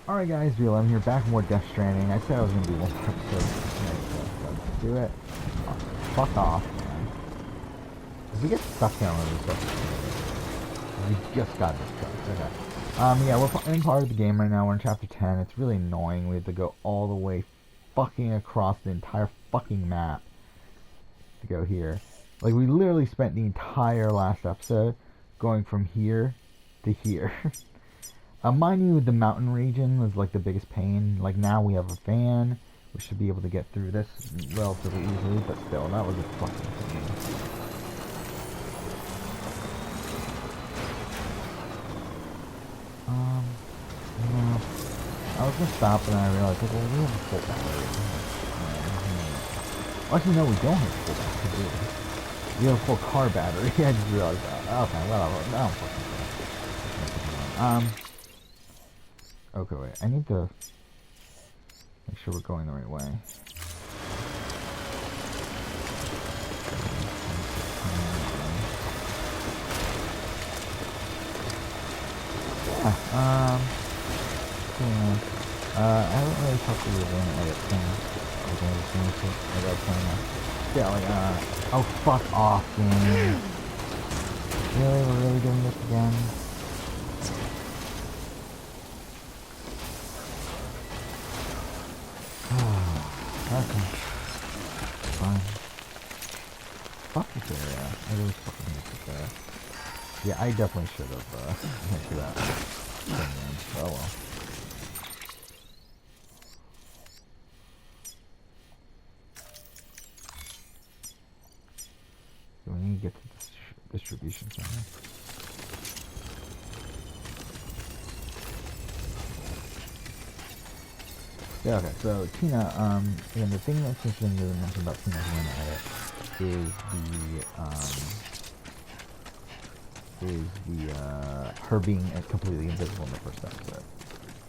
Alright guys, V11 here, back with more Death Stranding. I said I was going to do one more episode tonight, so let's do it. Oh, fuck off, man. If we get stuck down on this stuff, we just got this truck. Okay. Yeah, we're in part of the game right now. We're in chapter 10. It's really annoying. We have to go all the way fucking across the entire fucking map to go here. Like, we literally spent the entire last episode going from here to here. Mind you, the mountain region was like the biggest pain. Like now we have a van. We should be able to get through this relatively easily, but still, that was a fucking pain. No. I was gonna stop and then I realized, like, well, we have a full battery. Actually, no, we don't have a full battery. We have a full car battery. I just realized that. Okay, whatever. I don't fucking care. Okay, wait. I need to make sure we're going the right way. Yeah, cool. I haven't really talked to you about it like a thing. I got playing yeah, like, oh, fuck off, game. Really? We're really doing this again? Okay. Fine. Fuck this area. I really fucking hate this area. Yeah, I definitely should have, went to that thing. Oh well. So we need to get to this distribution center. Yeah, okay, so Tina, again, the thing that's interesting to mention about Tina's win edit is her being completely invisible in the first episode.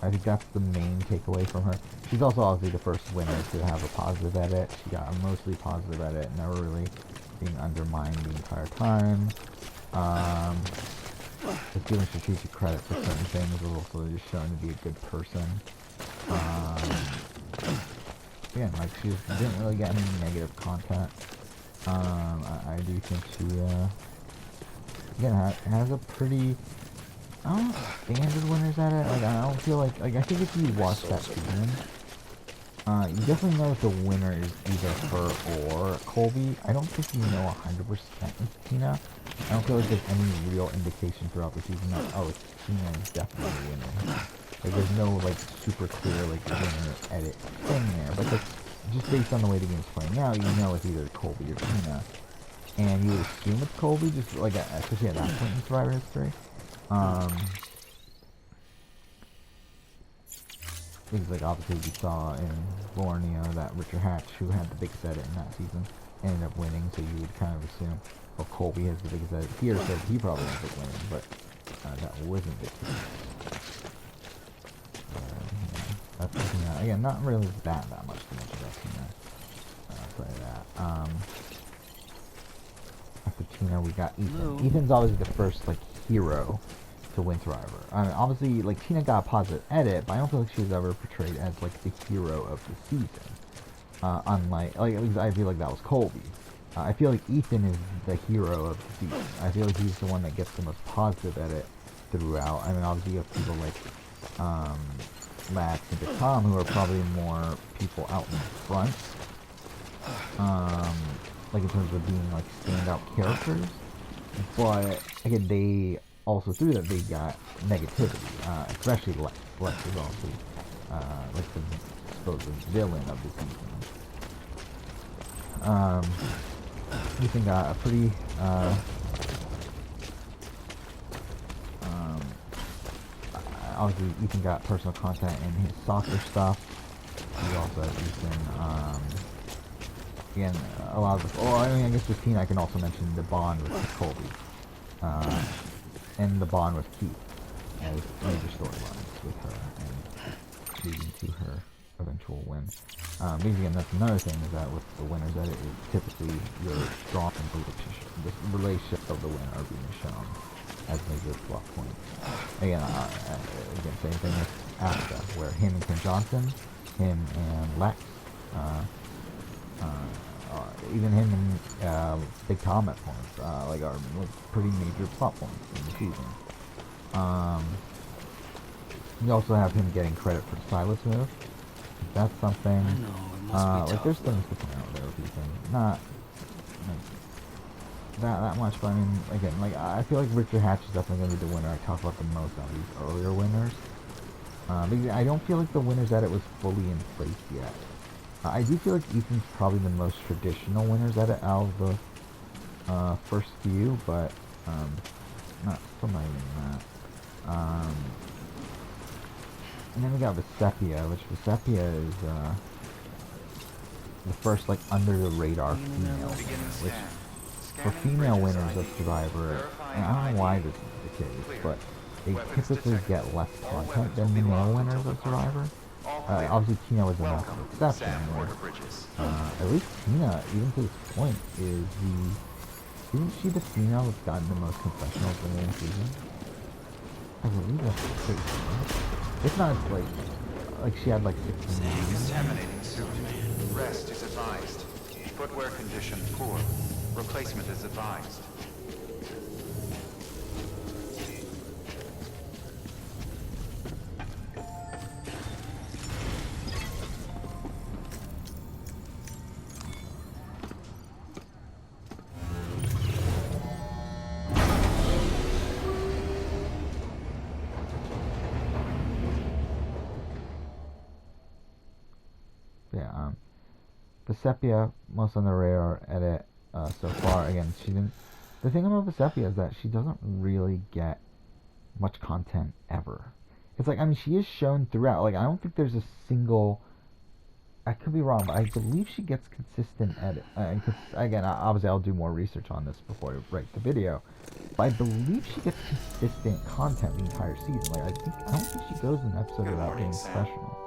I think that's the main takeaway from her. She's also obviously the first winner to have a positive edit. She got a mostly positive edit, never really being undermined the entire time. Just giving strategic credit for certain things was also just shown to be a good person. Again, like, she didn't really get any negative content. I do think she, again, has a pretty, I don't know, standard winners at it. Like, I don't feel like I think if you watch that season, you definitely know if the winner is either her or Colby. I don't think you know 100% with Tina. I don't feel like there's any real indication throughout the season that, oh, Tina is definitely winning. Like, there's no, like, super clear, like, winner edit thing there. But, like, just based on the way the game's playing out, you know it's either Colby or Tina. And you would assume it's Colby, just, like, especially at that point in Survivor history. Because, like, obviously we saw in Borneo that Richard Hatch, who had the biggest edit in that season, ended up winning, so you would kind of assume, well, Colby has the biggest edit here, so he probably ends up winning, but that wasn't the case. That's Tina. Again, not really that much to mention about Tina. I'll tell you that. After Tina, we got Ethan. Hello. Ethan's obviously the first, like, hero to win Survivor. I mean, obviously, like, Tina got a positive edit, but I don't feel like she was ever portrayed as, like, the hero of the season. Unlike, like, at least I feel like that was Colby. I feel like Ethan is the hero of the season. I feel like he's the one that gets the most positive edit throughout. I mean, obviously you have people like, Max and Tom, who are probably more people out in front, like in terms of being like standout characters, but again, they also through that they got negativity, especially Lex. Lex is also like the supposed villain of the season. Ethan got a pretty obviously Ethan got personal content in his soccer stuff. He also has Ethan, again, a lot of the, oh, I mean, I guess with Tina I can also mention the bond with Colby, and the bond with Keith as major storylines with her, and leading to her eventual win. Because again, that's another thing, is that with the winners that it is typically your strong relationship, the relationship of the winner are being shown as major plot points. Again, same thing with Asta, where him and Kim Johnson, him and Lex, uh, even him and Big Tom at points, like are like pretty major plot points in the season. You also have him getting credit for the Silas move. That's something. I know, it must be Like tough, there's things to point out there with these things. Not like that much, but I mean, again, like I feel like Richard Hatch is definitely gonna be the winner. I talk about the most on these earlier winners. Because I don't feel like the winners at it was fully in place yet. I do feel like Ethan's probably the most traditional winners at it out of the first few, but still not even that. And then we got Vesepia, which Vesepia is the first like under the radar female winner, which for female winners of Survivor, and I don't know why this is the case, but they typically get less content than the male winners of Survivor. Obviously Tina was a massive exception, where at least Tina, even to this point, isn't she the female that's gotten the most confessionals in the season? I believe that's the case, right? If not, like she had like 16 years. Contaminating suit. Rest is advised. Footwear condition poor. Replacement is advised. Yeah, Vesepia, most on the radar edit so far. Again, she didn't. The thing about Vesepia is that she doesn't really get much content ever. It's like, I mean, she is shown throughout. Like, I don't think there's a single. I could be wrong, but I believe she gets consistent edit. Again, obviously, I'll do more research on this before I write the video. But I believe she gets consistent content the entire season. Like, I don't think she goes an episode without being professional,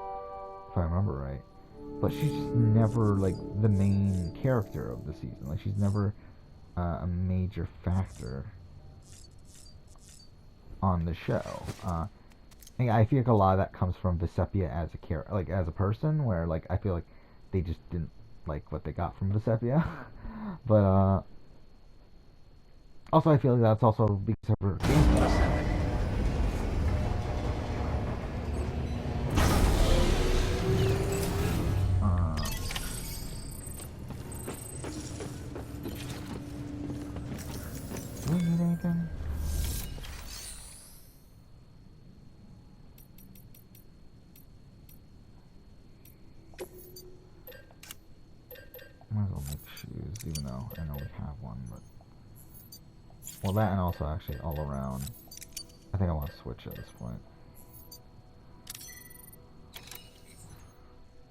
if I remember right. But she's just never like the main character of the season. Like she's never a major factor on the show. I feel like a lot of that comes from Vesepia as a character, like as a person, where like I feel like they just didn't like what they got from Vesepia. But also I feel like that's also because of her gameplay. Might as well make shoes, even though I know we have one, but... Well, that and also actually all around. I think I want to switch at this point.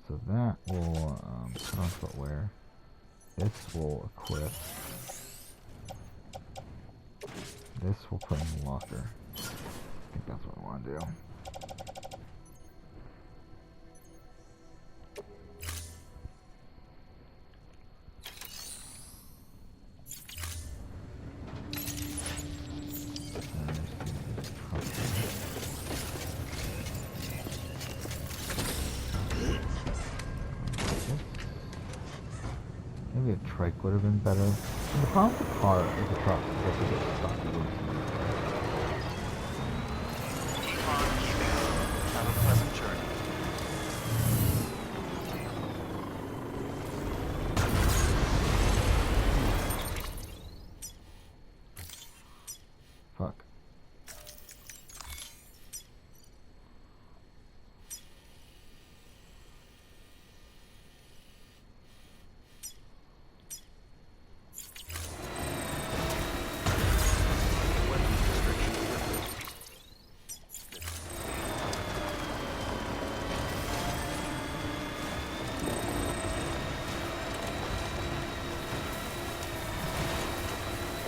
So that will put on footwear. This will equip. This will put in the locker. I think that's what I want to do. Maybe a trike would have been better. And the problem with the car is the truck is that you get stuck. Keep on keeping. Have a pleasant journey. Fuck.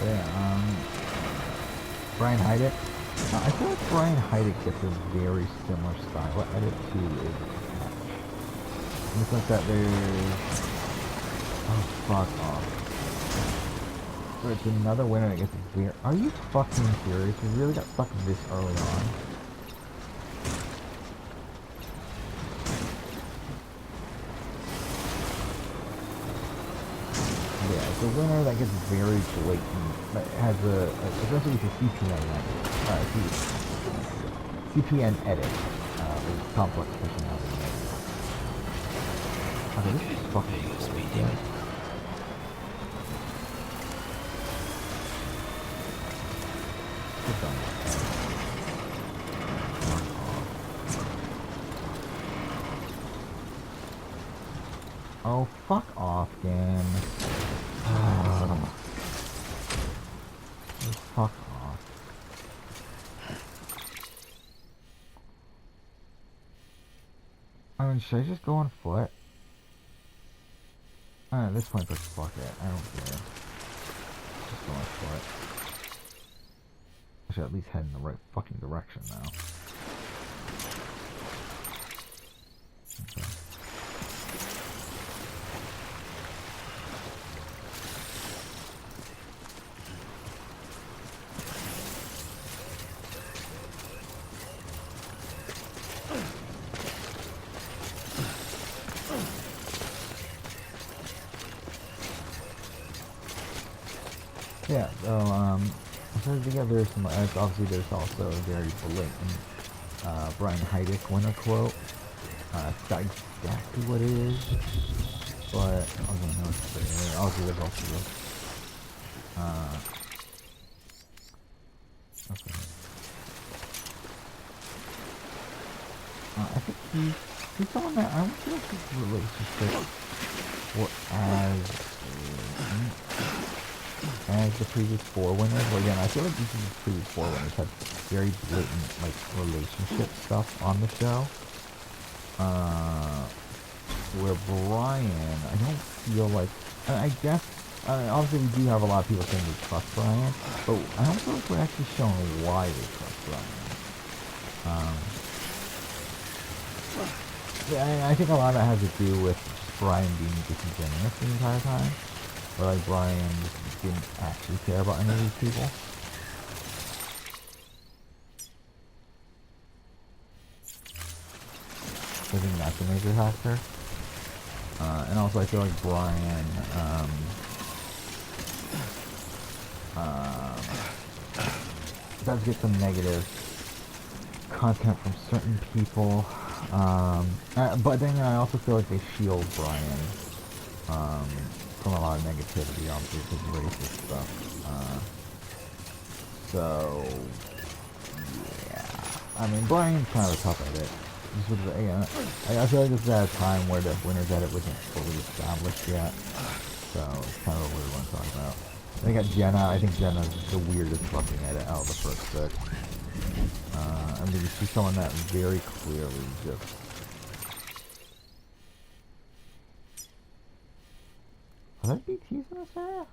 Yeah, Brian Heidick. I feel like Brian Heidick gets a very similar style edit to is Hatch. In the sense that there's... Oh, fuck off. So it's another winner that gets very... Are you fucking serious? We really got stuck this early on? the winner that gets very blatant, that has essentially it's a CPN CPN edit, with complex personality. Okay, this is fucking speaking. Oh, fuck off, game. Fuck off. I mean, should I just go on foot? At this point, just fuck it. I don't care. Just go on foot. I should at least head in the right fucking direction now. Okay. Yeah, so there's some, obviously there's also a very blatant, Brian Heidick winner quote. That's exactly what it is, but, okay, no, it's there. Also, there's also this, okay. I think he's someone that, I don't feel like his relationship were as the previous four winners. Well, again, I feel like these previous four winners had very blatant, like, relationship stuff on the show. Where Brian, I don't feel like, I guess, obviously we do have a lot of people saying they trust Brian, but I don't feel like we're actually showing why they trust Brian. Yeah, I think a lot of that has to do with Brian being disingenuous the entire time. Or like Brian didn't actually care about any of these people. I think that's a major factor. And also I feel like Brian, does get some negative content from certain people. But then I also feel like they shield Brian, from a lot of negativity, obviously, because racist stuff. So, yeah. I mean, Brian's kind of a tough edit. This was, I feel like this is at a time where the winner's edit wasn't fully established yet. So, it's kind of a weird one to talk about. Then I got Jenna. I think Jenna's the weirdest fucking edit out of the first six. I mean, she's someone that very clearly just... Are there BTs in this area?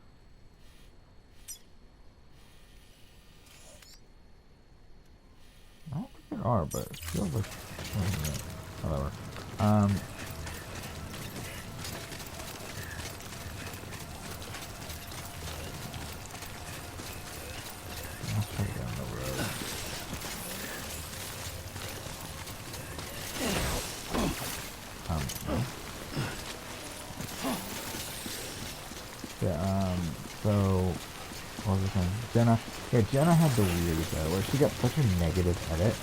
I don't think there are, but it feels like... Whatever. Let's try to get on the road. Yeah, so, what was I saying? Jenna had the weirdest edit, where she got such a negative edit,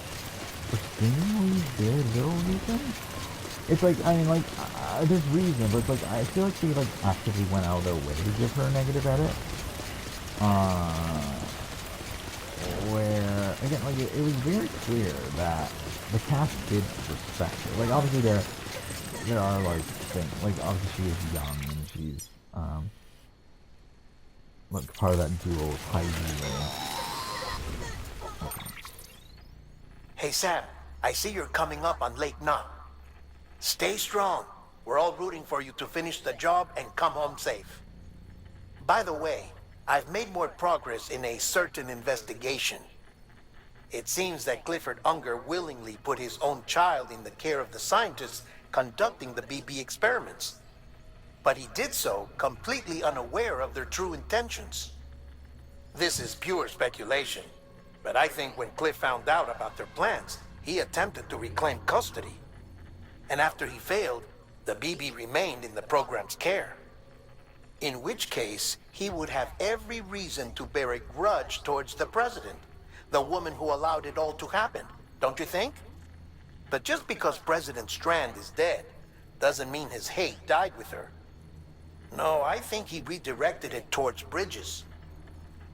for seemingly very little reason. It's like, I mean, like, there's reason, but it's like, I feel like they, like, actively went out of their way to give her a negative edit. Where, again, like, it was very clear that the cast did respect her. Like, obviously there are, like, things, like, obviously she is young, and she's, like, part of that duo with Heidi. Hey Sam, I see you're coming up on Lake Knot. Stay strong. We're all rooting for you to finish the job and come home safe. By the way, I've made more progress in a certain investigation. It seems that Clifford Unger willingly put his own child in the care of the scientists conducting the BB experiments. But he did so completely unaware of their true intentions. This is pure speculation, but I think when Cliff found out about their plans, he attempted to reclaim custody. And after he failed, the BB remained in the program's care. In which case, he would have every reason to bear a grudge towards the president, the woman who allowed it all to happen, don't you think? But just because President Strand is dead, doesn't mean his hate died with her. No, I think he redirected it towards Bridges.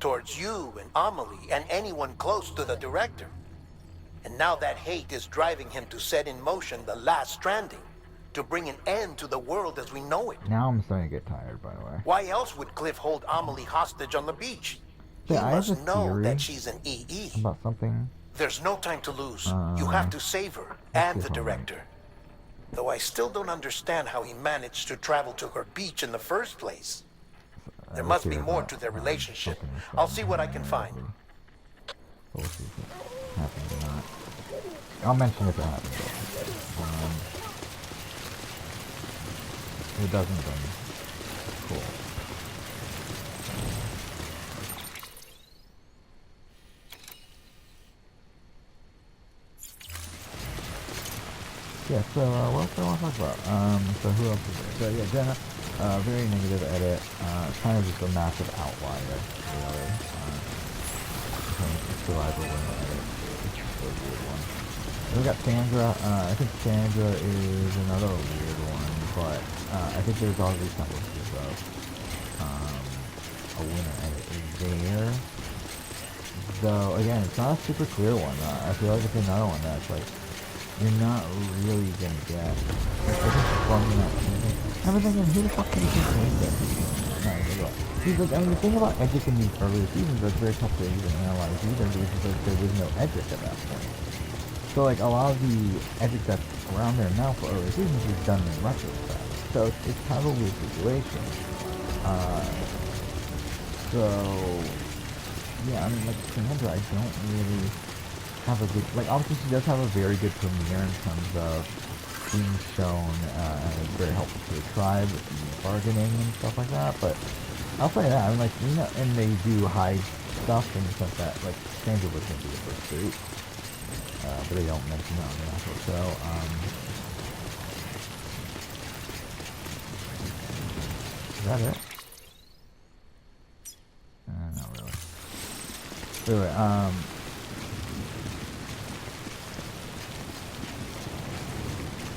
Towards you and Amelie and anyone close to the director. And now that hate is driving him to set in motion the last Stranding, to bring an end to the world as we know it. Now I'm starting to get tired, by the way. Why else would Cliff hold Amelie hostage on the beach? He Yeah, I have must a know theory that she's an EE. about something. There's no time to lose. You have to save her and see the if I'm right. director. Though I still don't understand how he managed to travel to her beach in the first place. There must be more to their relationship. I'll see what I can find. We'll see if it happens or not. I'll mention if it happens. If it doesn't, then cool. Yeah, so what else do I want to talk about? So who else is there? So yeah, Jenna, very negative edit. Kind of just a massive outlier, really. Survivor winner edit. It's just a weird one. Then we got Sandra. I think Sandra is another weird one, but I think there's already some of a winner edit there. Though again, it's not a super clear one. I feel like it's another one that's like you're not really gonna get. Like, I think from that season, I was thinking, who the fuck do you think made this? He's like, I mean, the thing about Edric in these earlier seasons was very tough to even analyze either because there was no Edric at that point. So like a lot of the Edric that's around there now for earlier seasons is done in retrospect. So it's kind of a weird situation. So yeah, I mean, like Sandra, I don't really have a good, like obviously she does have a very good premiere in terms of being shown and it's very helpful to the tribe with the bargaining and stuff like that, but I'll say that, I mean, like, you know, and they do hide stuff in the sense that, like, Sandra was going to be the first date, but they don't mention that on the actual show. Is that it? Not really. Anyway, I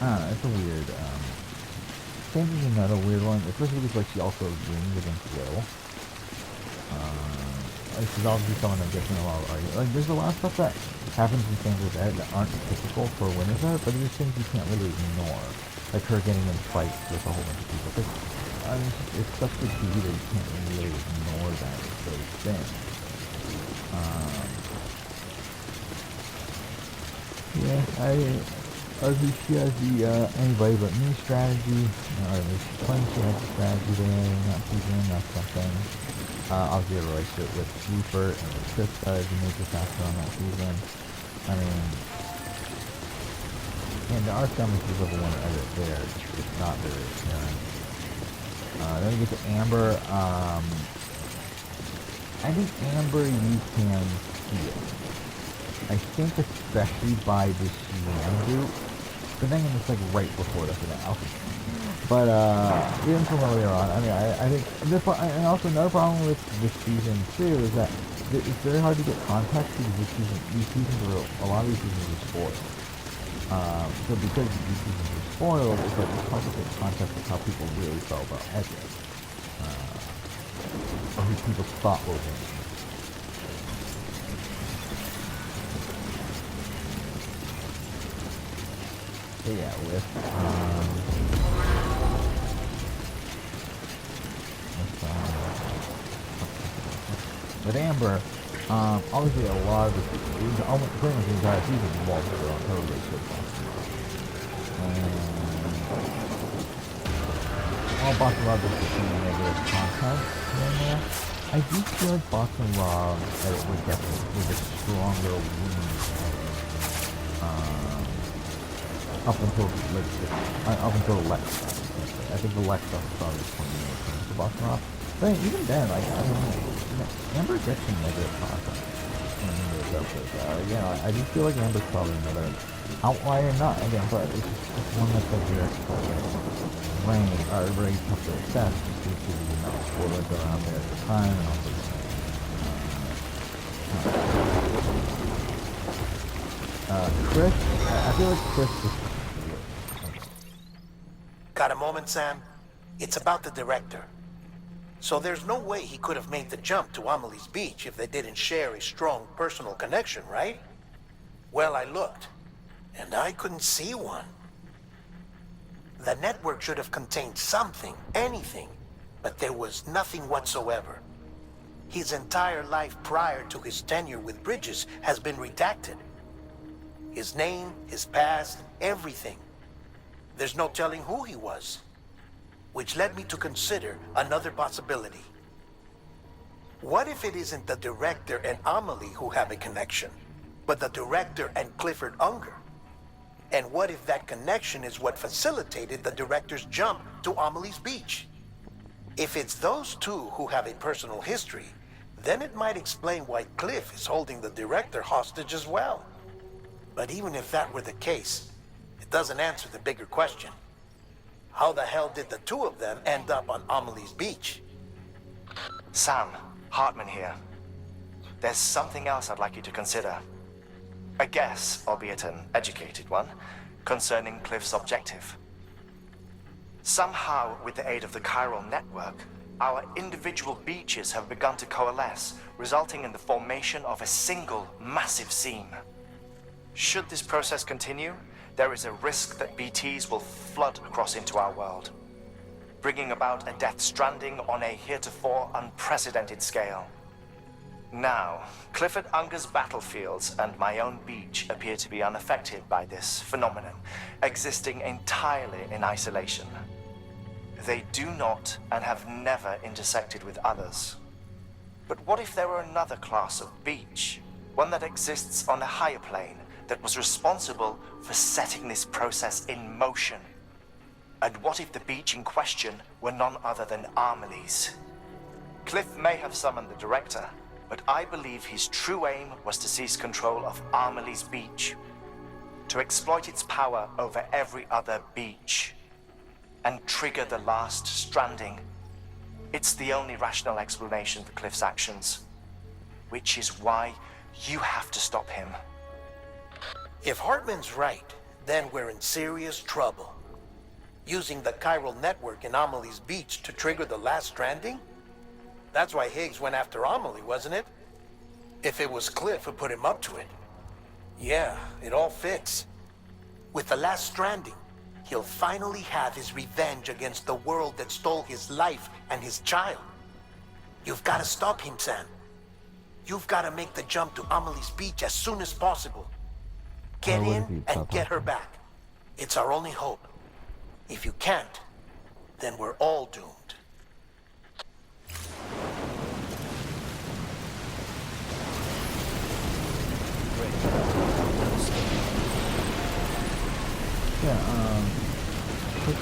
don't know, it's a weird, Sandra's another weird one, especially because like she also rings against Will. Like she's obviously someone that gets in a lot of arguments. Like there's a lot of stuff that happens in Sandra's edit that aren't typical for Winter's edit, but there's things you can't really ignore. Like her getting in fights with a whole bunch of people. Like, I mean, it's such a key that you can't really ignore that, those things. Yeah, obviously she has the anybody but me strategy, or at least claims she has the strategy there, not season, that's something. Obviously a relationship with Rupert and with Krista is a major factor on that season. I mean, and there are some issues of one edit there, it's not very apparent. Then we get to Amber. I think Amber you can see it. I think especially by this Yamdu, but then it's like right before the finale. But even from earlier on, I mean, I think this one, and also another problem with this season too is that it's very hard to get context because these seasons were, a lot of these seasons were spoiled. So because these seasons were spoiled, it's like it's hard to get context of how people really felt about Edric, or who people thought was in it. So yeah, with Amber, obviously a lot of the, almost pretty much the entire season revolves around her relationship with Boston Rob. And while Boston Rob is just negative content here and there, I do feel like Boston Rob was a stronger wound up until Lex. I think the Lex stuff started coming in to Boston Rob. But even then, like, I mean, Amber gets some negative content in those episodes. I do feel like Amber's probably another outlier, not again, but it's one that's like direct brain are very tough to assess due to the amount of spoilers that are out there at the time and also Chris, I feel like Chris is... Got a moment, Sam? It's about the director. So there's no way he could have made the jump to Amelie's Beach if they didn't share a strong personal connection, right? Well, I looked, and I couldn't see one. The network should have contained something, anything, but there was nothing whatsoever. His entire life prior to his tenure with Bridges has been redacted. His name, his past, everything. There's no telling who he was. Which led me to consider another possibility. What if it isn't the director and Amelie who have a connection, but the director and Clifford Unger? And what if that connection is what facilitated the director's jump to Amelie's Beach? If it's those two who have a personal history, then it might explain why Cliff is holding the director hostage as well. But even if that were the case, it doesn't answer the bigger question. How the hell did the two of them end up on Amelie's Beach? Sam, Hartman here. There's something else I'd like you to consider. A guess, albeit an educated one, concerning Cliff's objective. Somehow, with the aid of the chiral network, our individual beaches have begun to coalesce, resulting in the formation of a single massive seam. Should this process continue, there is a risk that BTs will flood across into our world, bringing about a death stranding on a heretofore unprecedented scale. Now, Clifford Unger's battlefields and my own beach appear to be unaffected by this phenomenon, existing entirely in isolation. They do not and have never intersected with others. But what if there were another class of beach, one that exists on a higher plane, that was responsible for setting this process in motion? And what if the beach in question were none other than Amelie's? Cliff may have summoned the director, but I believe his true aim was to seize control of Amelie's Beach, to exploit its power over every other beach, and trigger the last stranding. It's the only rational explanation for Cliff's actions, which is why you have to stop him. If Hartman's right, then we're in serious trouble. Using the chiral network in Amelie's Beach to trigger the last stranding? That's why Higgs went after Amelie, wasn't it? If it was Cliff who put him up to it. Yeah, it all fits. With the last stranding, he'll finally have his revenge against the world that stole his life and his child. You've got to stop him, Sam. You've got to make the jump to Amelie's Beach as soon as possible. Get in and get her back. It's our only hope. If you can't, then we're all doomed. Yeah, quick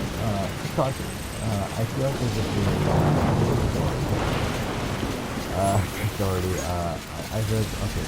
talk, I feel like there's a few, it's already, I heard, okay.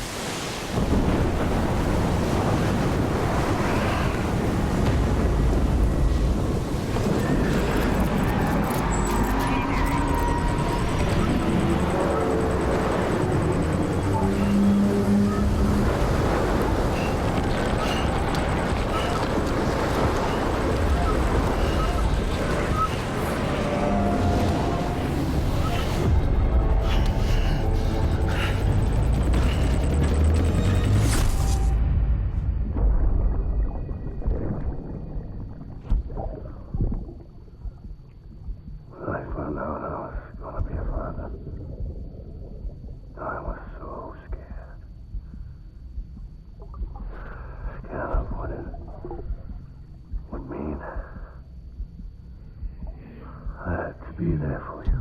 Be there for you,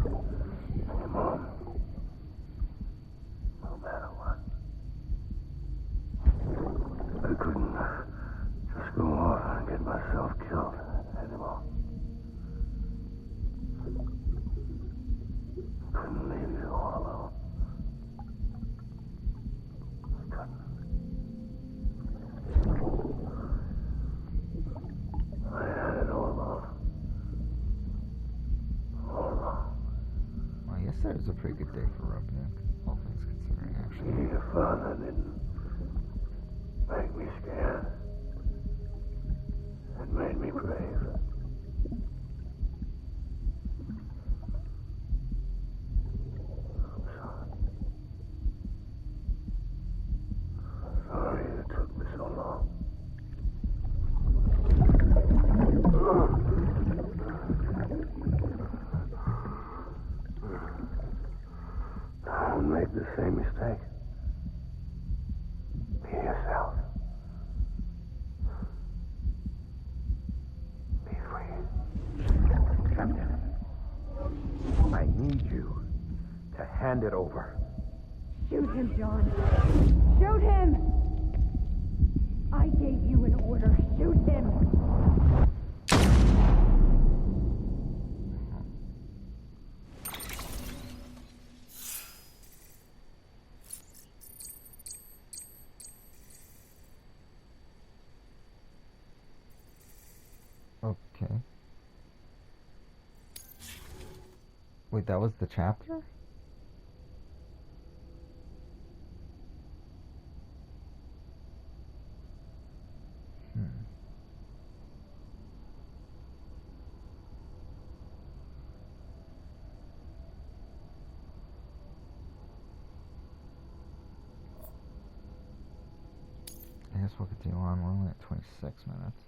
your mom, no matter what. I couldn't just go off and get myself killed anymore. Couldn't leave you all alone. Couldn't. It was a pretty good day for Revenant, all things considering, actually. Your father didn't make me scared. It made me brave. I'm sorry. Sorry it took me so long. Don't make the same mistake. Be yourself. Be free. Captain, I need you to hand it over. Shoot him, John. Shoot him! I gave you an order. Shoot him! Okay. Wait, that was the chapter? I guess we'll continue on. We're only at 26 minutes.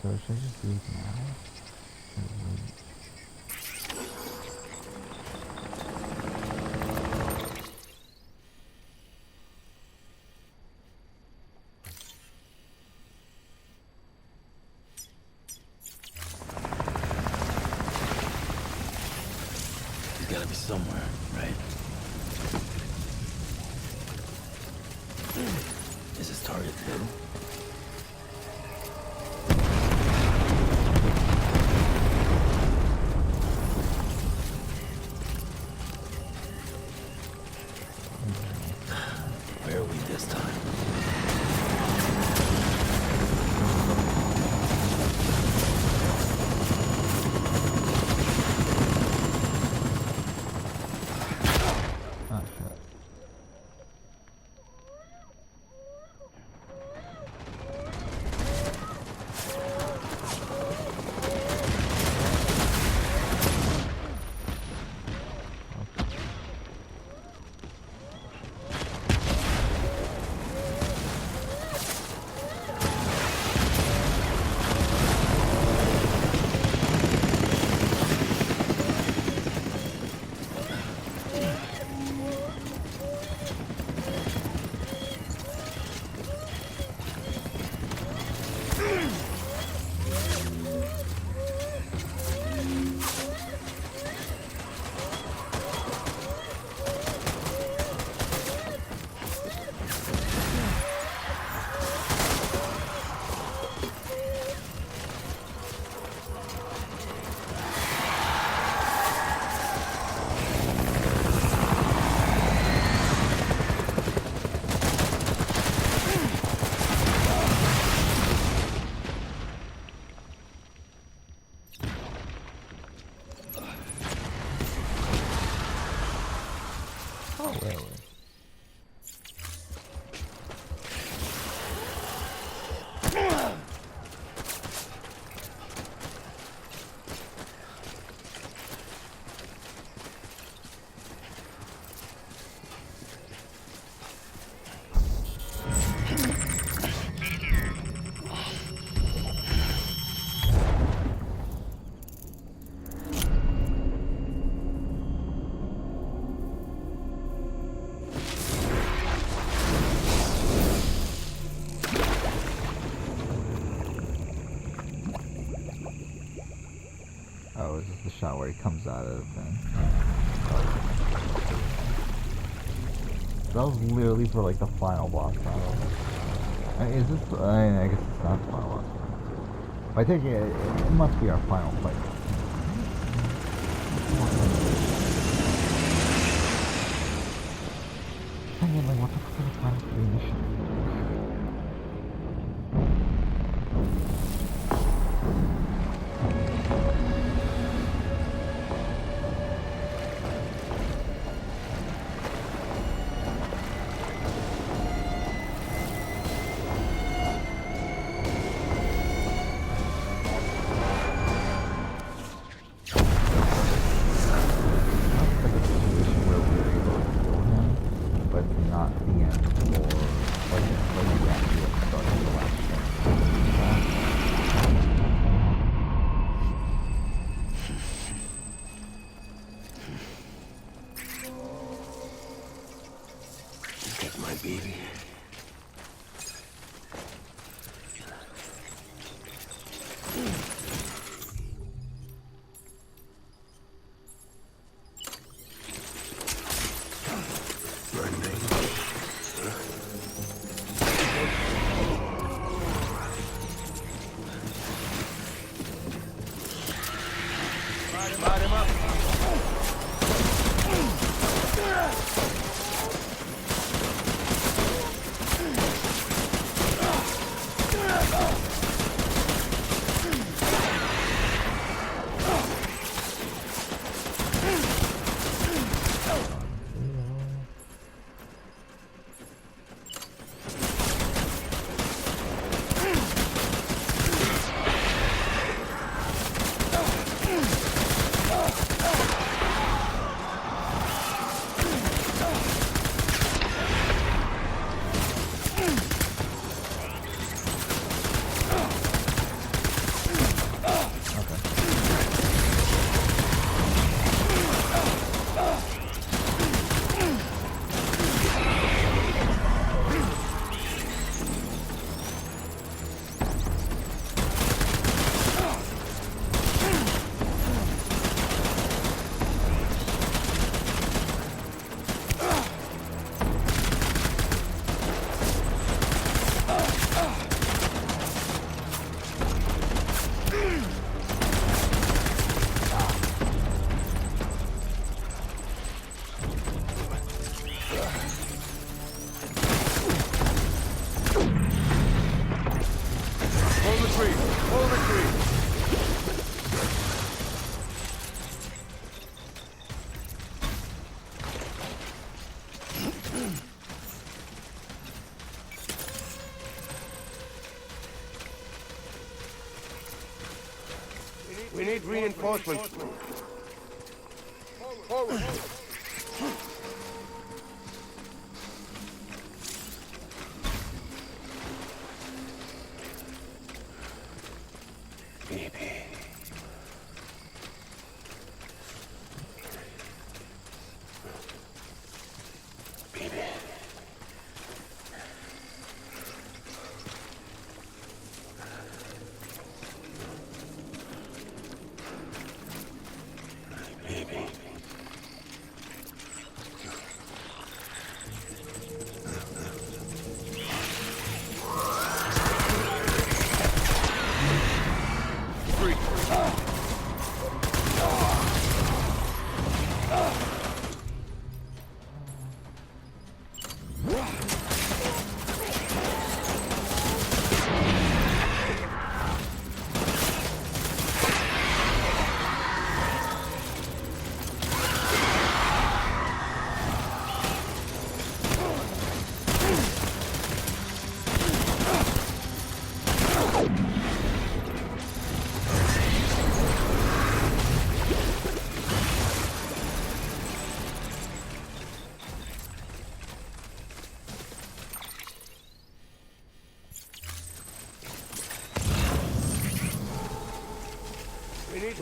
So should I just leave now? Or wait? He's gotta be somewhere, right? Is his target hidden? Where are we this time? Oh shit. the shot where he comes out of and that was literally for like the final boss battle. I mean, is this? I guess it's not the final boss battle. But I think it must be our final fight. Thinking like, what the fuck are the final 3 missions? Baby. Light him up. We need reinforcements. Forward. Baby. Baby. Baby.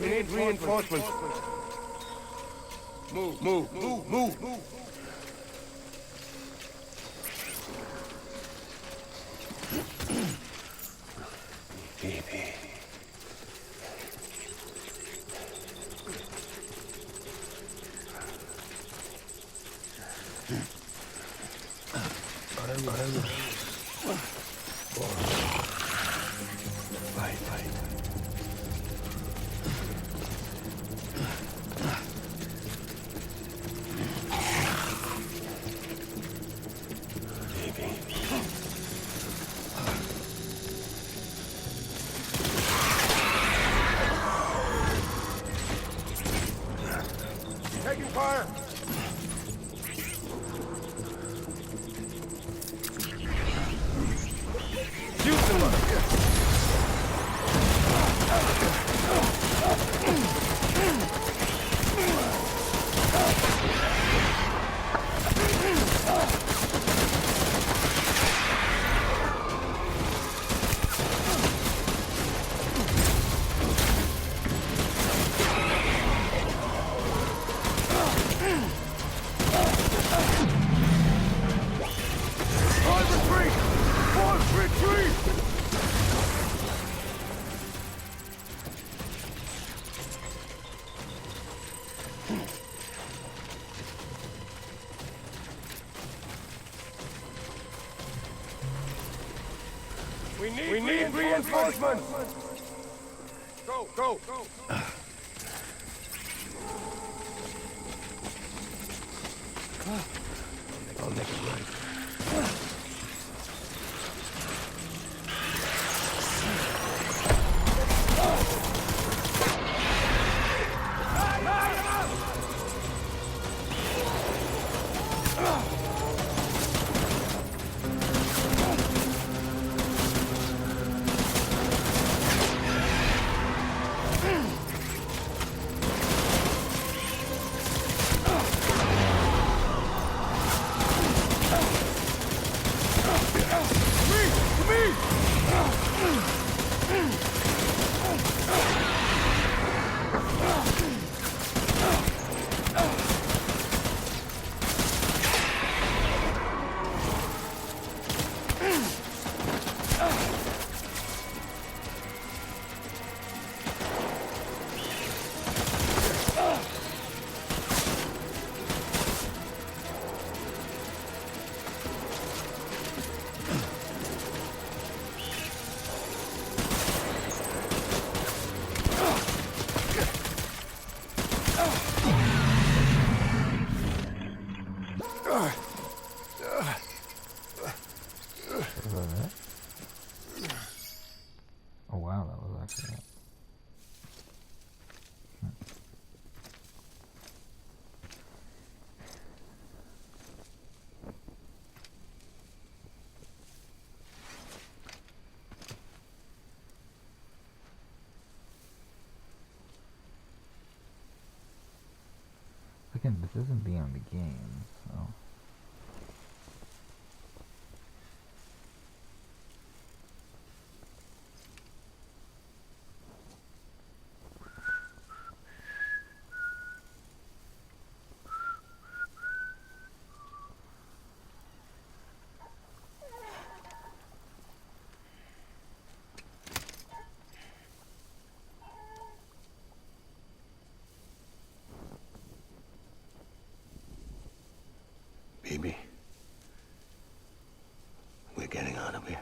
We need reinforcements. Move. Baby. Fight. Taking fire! Shoot somebody! We need reinforcements! Go! I'll make it right. Oh wow, that was actually it. Again, this isn't beyond the game, so. Baby, we're getting out of here.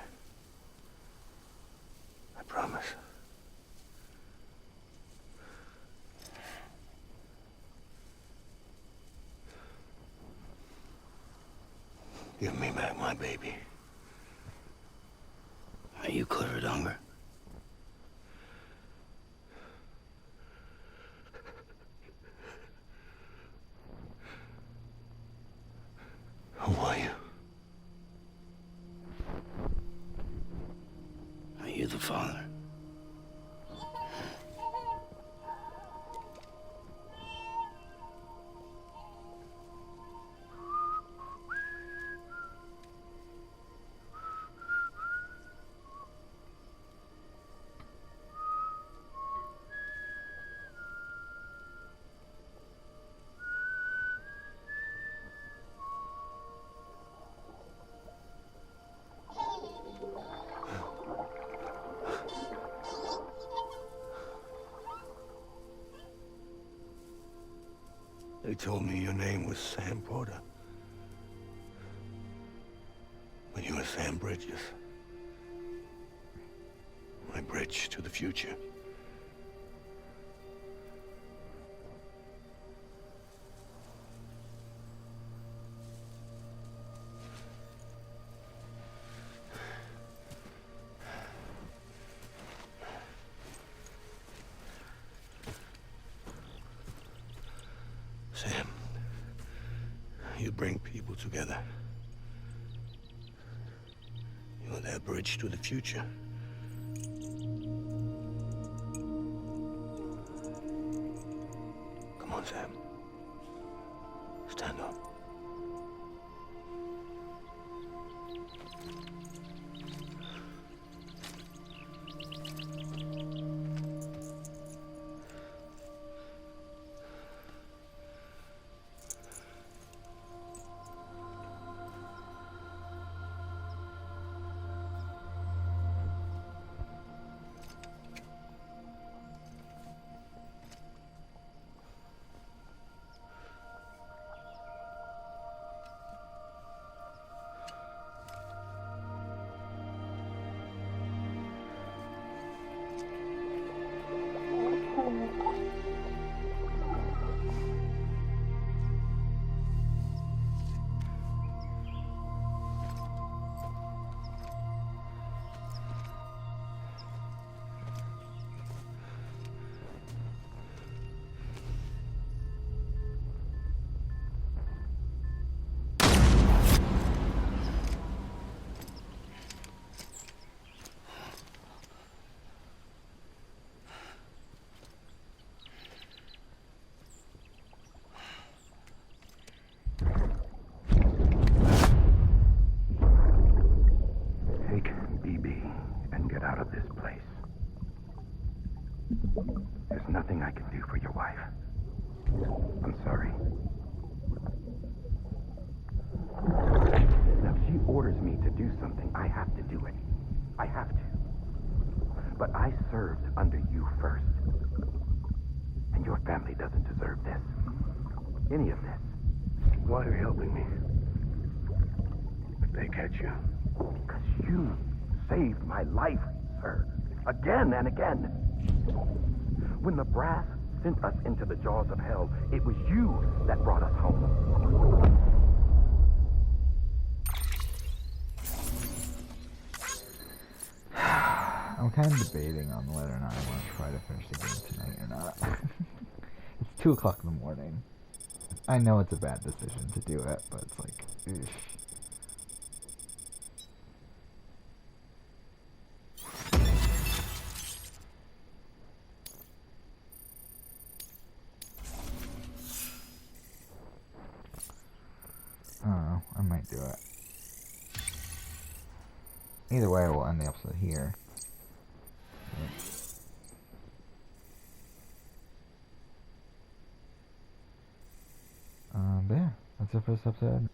I promise. Give me back my baby. Are you Clifford Unger? Who are you? Are you the father? They told me your name was Sam Porter. When you were Sam Bridges. My bridge to the future. Sam, you bring people together. You're their bridge to the future. Come on, Sam. Stand up. Take BB and get out of this place. There's nothing I can do for your wife. I'm sorry. Now, if she orders me to do something, I have to do it. I have to. But I served under you first. And your family doesn't deserve this. Any of this. Why are you helping me? If they catch you. Because you saved my life, sir. Again and again. When the brass sent us into the jaws of hell, it was you that brought us home. I'm kind of debating on whether or not I want to try to finish the game tonight or not. It's 2 o'clock in the morning. I know it's a bad decision to do it, but it's like, eesh. I don't know, I might do it. Either way, we'll end the episode here. But yeah, that's it for this episode.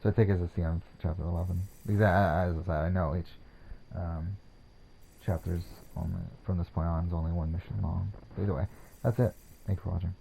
So I think it's a see on chapter 11. Because as I said, I know each chapter's only, from this point on, is only 1 mission long. But either way, that's it. Thanks for watching.